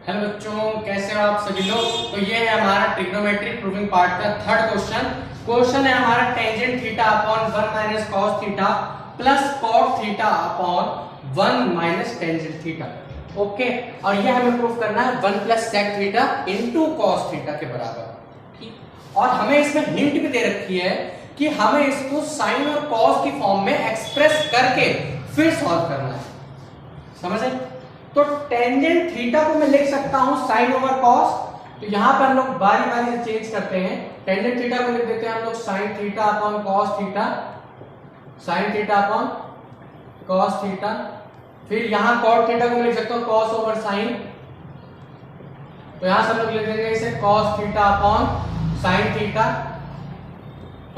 Hello बच्चों, कैसे हो आप सभी लोग। तो ये है हमारा ट्रिग्नोमेट्रिक प्रूविंग पार्ट का थर्ड क्वेश्चन है हमारा tangent theta upon 1 minus cos theta plus cot theta upon 1 minus tangent theta. Okay, और ये हमें प्रूव करना है 1 plus sec theta into cos theta के बराबर। ठीक, और हमें इसमें हिंट भी दे रखी है कि हमें इसको साइन और कॉस की फॉर्म में एक्सप्रेस करके फिर सॉल्व करना है। समझे? तो टेंजेंट थीटा को मैं लिख सकता हूं साइन ओवर कॉस। तो यहां पर हम लोग बारी बारी से चेंज करते हैं। टेंजेंट थीटा को लिख देते हैं हम लोग sign theta upon cos theta, sine theta upon cos theta. फिर यहां कॉट थीटा को मैं लिख सकता हूं कॉस ओवर साइन। तो यहां से हम लोग लिख देंगे इसे cos theta upon sine theta.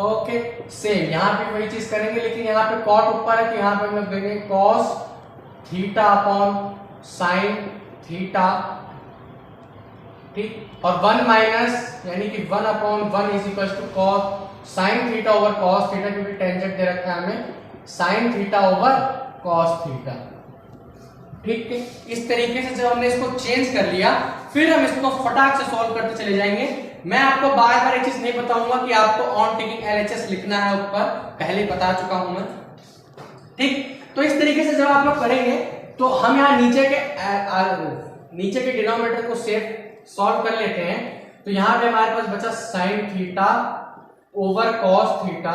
Okay, same यहां पे वही चीज करेंगे, लेकिन यहां पे कॉट ऊपर है तो यहां पे हम लोग देंगे cos theta upon sine theta. ठीक, और 1 माइनस यानी कि 1 upon 1 is equal to cos sine theta over cos theta, क्योंकि टेंजेंट दे रखा है हमें sine theta over cos theta. ठीक है, इस तरीके से जब हमने इसको चेंज कर लिया फिर हम इसको फटाक से सॉल्व करते चले जाएंगे। मैं आपको बार बार एक चीज नहीं बताऊंगा कि आपको ऑन टेकिंग एलएचएस लिखना है ऊपर, पहले बता चुका हूं मैं। ठीक, तो इस तरीके से जब आप लोग करेंगे तो हम यहाँ नीचे के डिनोमिनेटर को सेफ सॉल्व कर लेते हैं। तो यहां पे हमारे पास बचा sign theta over cos theta.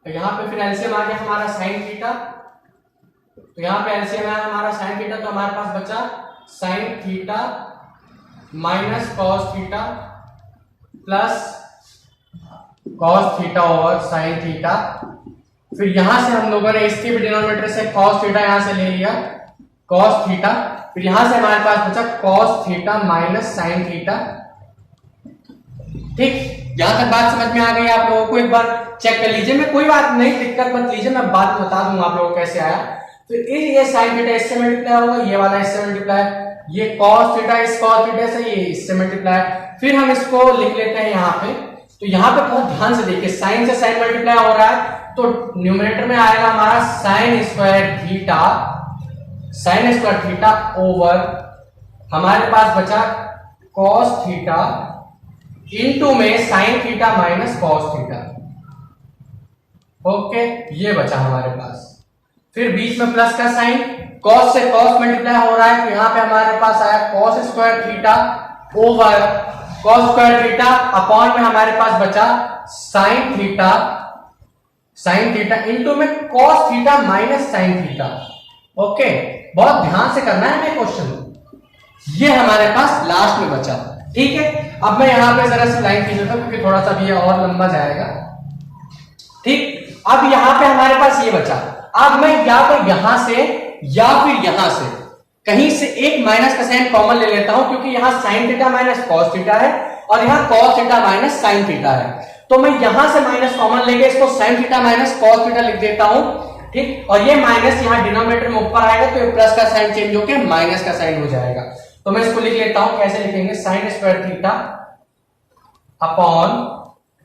तो यहां पे फिर एलसीएम आ गया हमारा साइन थीटा। तो यहां पे एलसीएम आया हमारा साइन थीटा, तो हमारे पास बचा sign theta minus cos theta plus cos theta over sine theta. फिर यहां से हम लोगों ने इसके भी डिनोमिनेटर से cos थीटा यहां से ले लिया cos थीटा। फिर यहां से हमारे पास बचा cos theta minus sign theta. ठीक, यहां तक बात समझ में आ गई आप लोगों को? एक बार चेक कर लीजिए। मैं कोई बात नहीं, दिक्कत मत लीजिए, मैं बाद में बता दूंगा आप लोगों को कैसे आया। तो ये साइन थीटा इससे मल्टीप्लाई होगा, ये वाला इससे मल्टीप्लाई, ये cos थीटा इस cos थीटा से, ये इससे मल्टीप्लाई। फिर हम इसको लिख लेते हैं यहां पे। तो यहां पे बहुत ध्यान से देखिए, साइन से साइन मल्टीप्लाई हो रहा है तो न्यूमरेटर में आएगा हमारा साइन स्क्वायर थीटा ओवर हमारे पास बचा कॉस थीटा इनटू में sign theta minus cos theta. Okay, ये बचा हमारे पास। फिर बीच में प्लस का साइन, कॉस से कॉस मल्टीप्लाई हो रहा है तो यहां पे हमारे पास आया cos square theta over cos square theta upon में हमारे पास बचा साइन थीटा इनटू में cos theta minus sine theta. Okay, बहुत ध्यान से करना है हमें क्वेश्चन। ये हमारे पास लास्ट में बचा। ठीक है, अब मैं यहां पे जरा सी लाइन खींच लेता हूं क्योंकि थोड़ा सा भी ये और लंबा जाएगा। ठीक, अब यहां पे हमारे पास ये बचा। अब मैं या तो यहां से या फिर यहां से कहीं से एक माइनस का साइन कॉमन ले लेता हूं, क्योंकि यहां sign theta minus cos theta है और यहां cos theta minus sine theta है। तो मैं यहां से माइनस कॉमन लेके इसको sin theta minus cos theta लिख देता हूं। ठीक, और ये माइनस यहां डिनोमिनेटर में ऊपर आएगा तो ये प्लस का साइन चेंज होकर माइनस का साइन हो जाएगा। तो मैं इसको लिख लेता हूं, कैसे लिखेंगे, sine square theta upon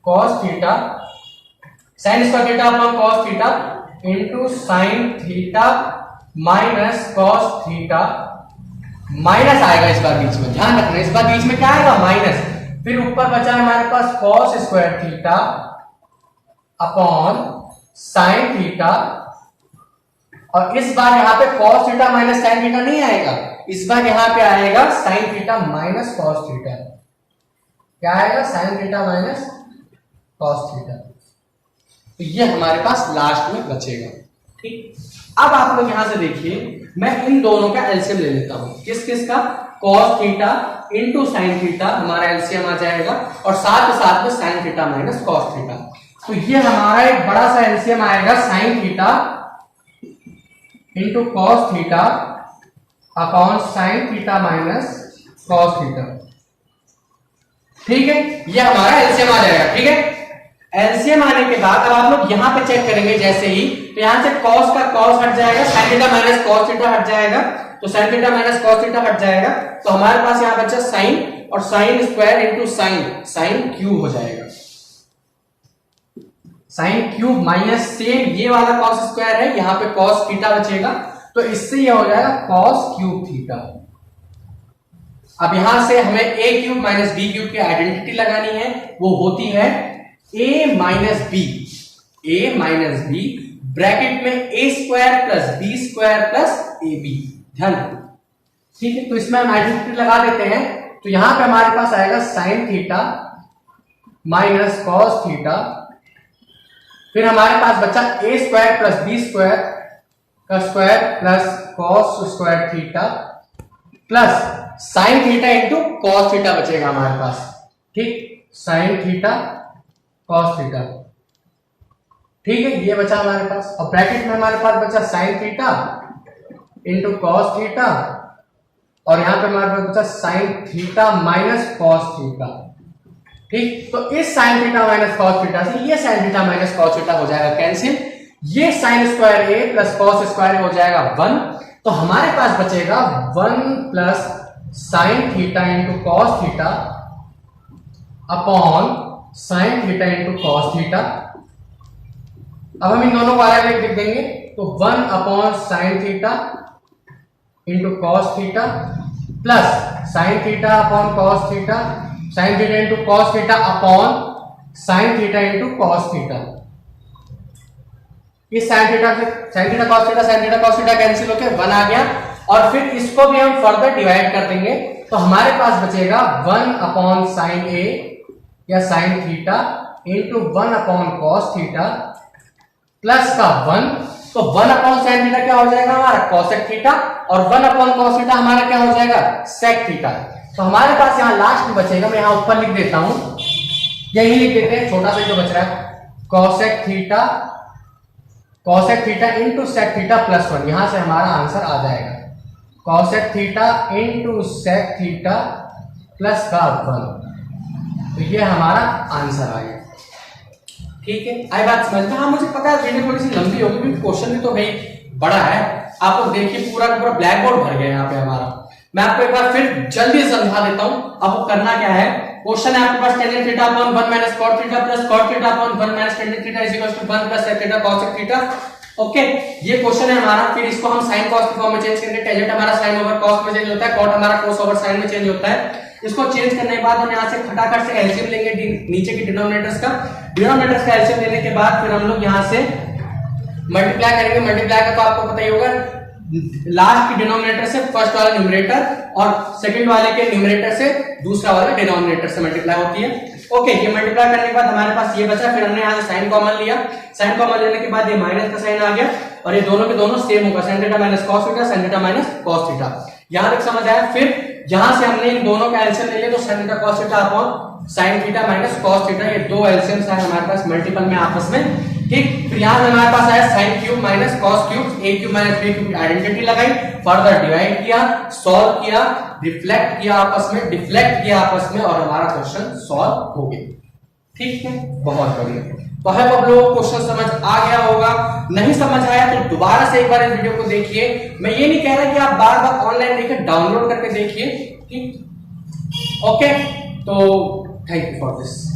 cos theta, sine square theta upon cos theta into sin theta minus cos theta. Minus आएगा इस बार बीच में, ध्यान रखना, इस बार बीच में क्या आएगा, माइनस। फिर ऊपर बचा हमारे पास cos square theta upon sine theta, और इस बार यहां पे cos theta minus sine theta नहीं आएगा, इस बार यहां पे आएगा sine theta minus cos theta. क्या आएगा, sine theta minus cos theta. तो ये हमारे पास लास्ट में बचेगा। ठीक, अब आप लोग यहां से देखिए, मैं इन दोनों का एलसीएम ले लेता हूं। किस किस का, cos theta into sine theta, हमारा एलसीएम आ जाएगा, और साथ में sign theta minus cos theta. तो ये हमारा एक बड़ा सा एलसीएम आएगा, sine theta into cos theta upon sine theta minus cos theta. ठीक है, ये हमारा एलसीएम आ जाएगा। ठीक है, एलसीएम आने के बाद अब आप लोग यहां पे चेक करेंगे जैसे ही, तो यहां से cos का cos हट जाएगा, sin theta minus cos theta हट जाएगा, तो sin theta minus cos theta हट जाएगा। तो हमारे पास यहां बचा sin, और sin square into sin cube हो जाएगा, sin क्यूब माइनस सेम ये वाला cos स्क्वायर है, यहां पे cos थीटा बचेगा, तो इससे ये हो जाएगा cos क्यूब थीटा। अब यहां से हमें a cube minus B cube की आइडेंटिटी लगानी है, वो होती है a माइनस बी ब्रैकेट में a square plus B square plus A B. ध्यान रखो, ठीक है। तो इसमें हम आइडेंटिटी लगा देते हैं, तो यहां पे हमारे पास आएगा sine theta minus cos theta, फिर हमारे पास बचा a square plus B square का square plus cos square theta plus sine theta into cos theta बचेगा हमारे पास, ठीक, साइन थीटा कॉस थीटा, ठीक है, ये बचा हमारे पास। और ब्रैकेट में हमारे पास बचा sign theta into cos theta, और यहां पे हमारे पास बचा sign theta minus cos theta, ठीक। तो इस sign theta minus cos theta से ये sine theta minus cos theta हो जाएगा कैंसिल, ये साइन स्क्वायर ए प्लस कॉस स्क्वायर हो जाएगा 1, तो हमारे पास बचेगा 1 plus sine theta into cos theta upon sine theta into cos theta. अब हम इन दोनों को अलग अलग लिख देंगे, तो 1 upon sine theta into cos theta plus sine theta upon cos theta, sine theta into cos theta upon sine theta into cos theta. ये sine theta cos theta cancel होकर 1 आ गया, और फिर इसको भी हम फर्दर डिवाइड कर देंगे, तो हमारे पास बचेगा 1 अपॉन साइन ए या sign theta into 1 upon cos theta plus का 1, तो 1 अपॉन साइन थीटा क्या हो जाएगा हमारा कोसेक थीटा, और 1 अपॉन कॉस थीटा हमारा क्या हो जाएगा सेक थीटा। तो हमारे पास यहाँ लास्ट में बचेगा, मैं यहाँ ऊपर लिख देता हूं, यही लिख देते हैं, छोटा सा जो बच रहा है, cosec theta into sec theta plus 1, यहां से हमारा आंसर आ जाएगा cosec theta into sec theta plus का 1, तो ये हमारा आंसर आ गया, ठीक है। आई बात समझ में? हाँ, मुझे पता है वीडियो थोड़ी सी लंबी होगी क्योंकि क्वेश्चन भी तो भाई बड़ा है। आप लोग देखिए पूरा पूरा ब्लैक बोर्ड भर गया यहाँ पे हमारा। मैं आपको एक बार फिर जल्दी समझा देता हूँ। अब वो करना क्या है, क्वेश्चन है आपके पास tan theta upon 1 minus cot theta plus cot theta upon 1 minus tan theta is equal to 1 plus sec theta cosec theta. Okay, ये क्वेश्चन है हमारा। फिर इसको हम sin cos के फॉर्म में चेंज करेंगे। टेंजेंट हमारा sin ओवर cos में चेंज होता है, cot हमारा cos ओवर sin में चेंज होता है। इसको चेंज करने के बाद हम यहाँ से फटाफट से एलसीएम लेंगे नीचे के डिनोमिनेटर्स का एलसीएम लेने के बाद फिर हम लोग यहाँ से मल्टीप्लाई करेंगे। मल्टीप्लाई का तो आपको पता ही होगा, लास्ट के डिनोमिनेटर से फर्स्ट वाला न्यूमरेटर और सेकंड वाले के न्यूमरेटर से दूसरा वाला डिनोमिनेटर से मल्टीप्लाई होती है। ओके, ये मल्टीप्लाई करने के बाद हमारे पास ये बचा, फिर हमने यहाँ से साइन कॉमन लिया। साइन कॉमन लेने के बाद ये माइनस का साइन आ गया और ये दोनों के दोनों सेम होगा, sin theta minus cos theta, sin theta minus cos theta. यहां तक समझ आया। फिर यहां से हमने इन दोनों का एलसीएम ले लिया, तो sin theta cos theta upon sin theta minus cos theta, ये दो एलसीएम्स है हमारे पास मल्टीपल में आपस में, ठीक। फिर यहां हमारे पास आया sin cube minus cos cube, a cube minus b cube, identity लगाई, फर्दर डिवाइड किया, सॉल्व किया, रिफ्लेक्ट किया आपस में, डिफ्लेक्ट किया आपस में, और हमारा क्वेश्चन सॉल्व हो गया। ठीक है, बहुत बढ़िया। तो है अब लोगों को क्वेश्चन समझ आ गया होगा। नहीं समझ आया तो दोबारा से एक बार इस वीडियो को देखिए। मैं ये नहीं कह रहा कि आप बार बार ऑनलाइन देखिए, डाउनलोड करके देखिए, ठीक। ओके, तो थैंक यू फॉर दिस।